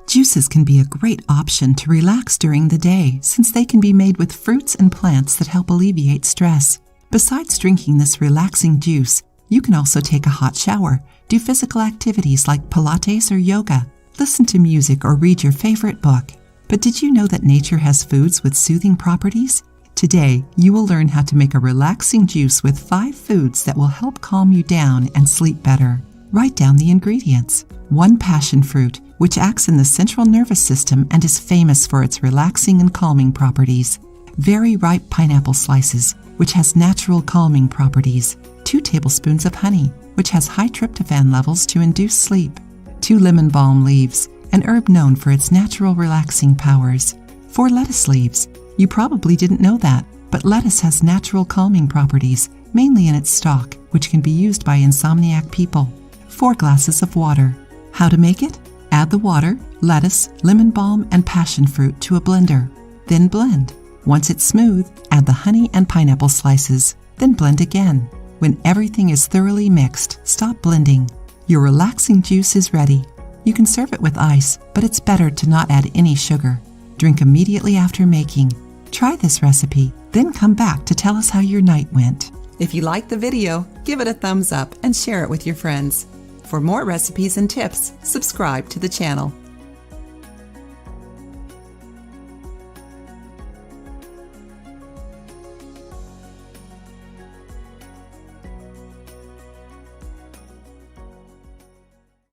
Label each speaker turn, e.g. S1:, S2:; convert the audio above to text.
S1: Juices can be a great option to relax during the day since they can be made with fruits and plants that help alleviate stress. Besides drinking this relaxing juice, you can also take a hot shower, do physical activities like Pilates or yoga, listen to music or read your favorite book. But did you know that nature has foods with soothing properties? Today, you will learn how to make a relaxing juice with 5 foods that will help calm you down and sleep better. Write down the ingredients. 1 passion fruit, which acts in the central nervous system and is famous for its relaxing and calming properties. Very ripe pineapple slices, which has natural calming properties. 2 tablespoons of honey, which has high tryptophan levels to induce sleep. 2 lemon balm leaves, an herb known for its natural relaxing powers. 4 lettuce leaves. You probably didn't know that, but lettuce has natural calming properties, mainly in its stalk, which can be used by insomniac people. 4 glasses of water. How to make it? Add the water, lettuce, lemon balm, and passion fruit to a blender. Then blend. Once it's smooth, add the honey and pineapple slices. Then blend again. When everything is thoroughly mixed, stop blending. Your relaxing juice is ready. You can serve it with ice, but it's better to not add any sugar. Drink immediately after making. Try this recipe, then come back to tell us how your night went. If you liked the video, give it a thumbs up and share it with your friends. For more recipes and tips, subscribe to the channel.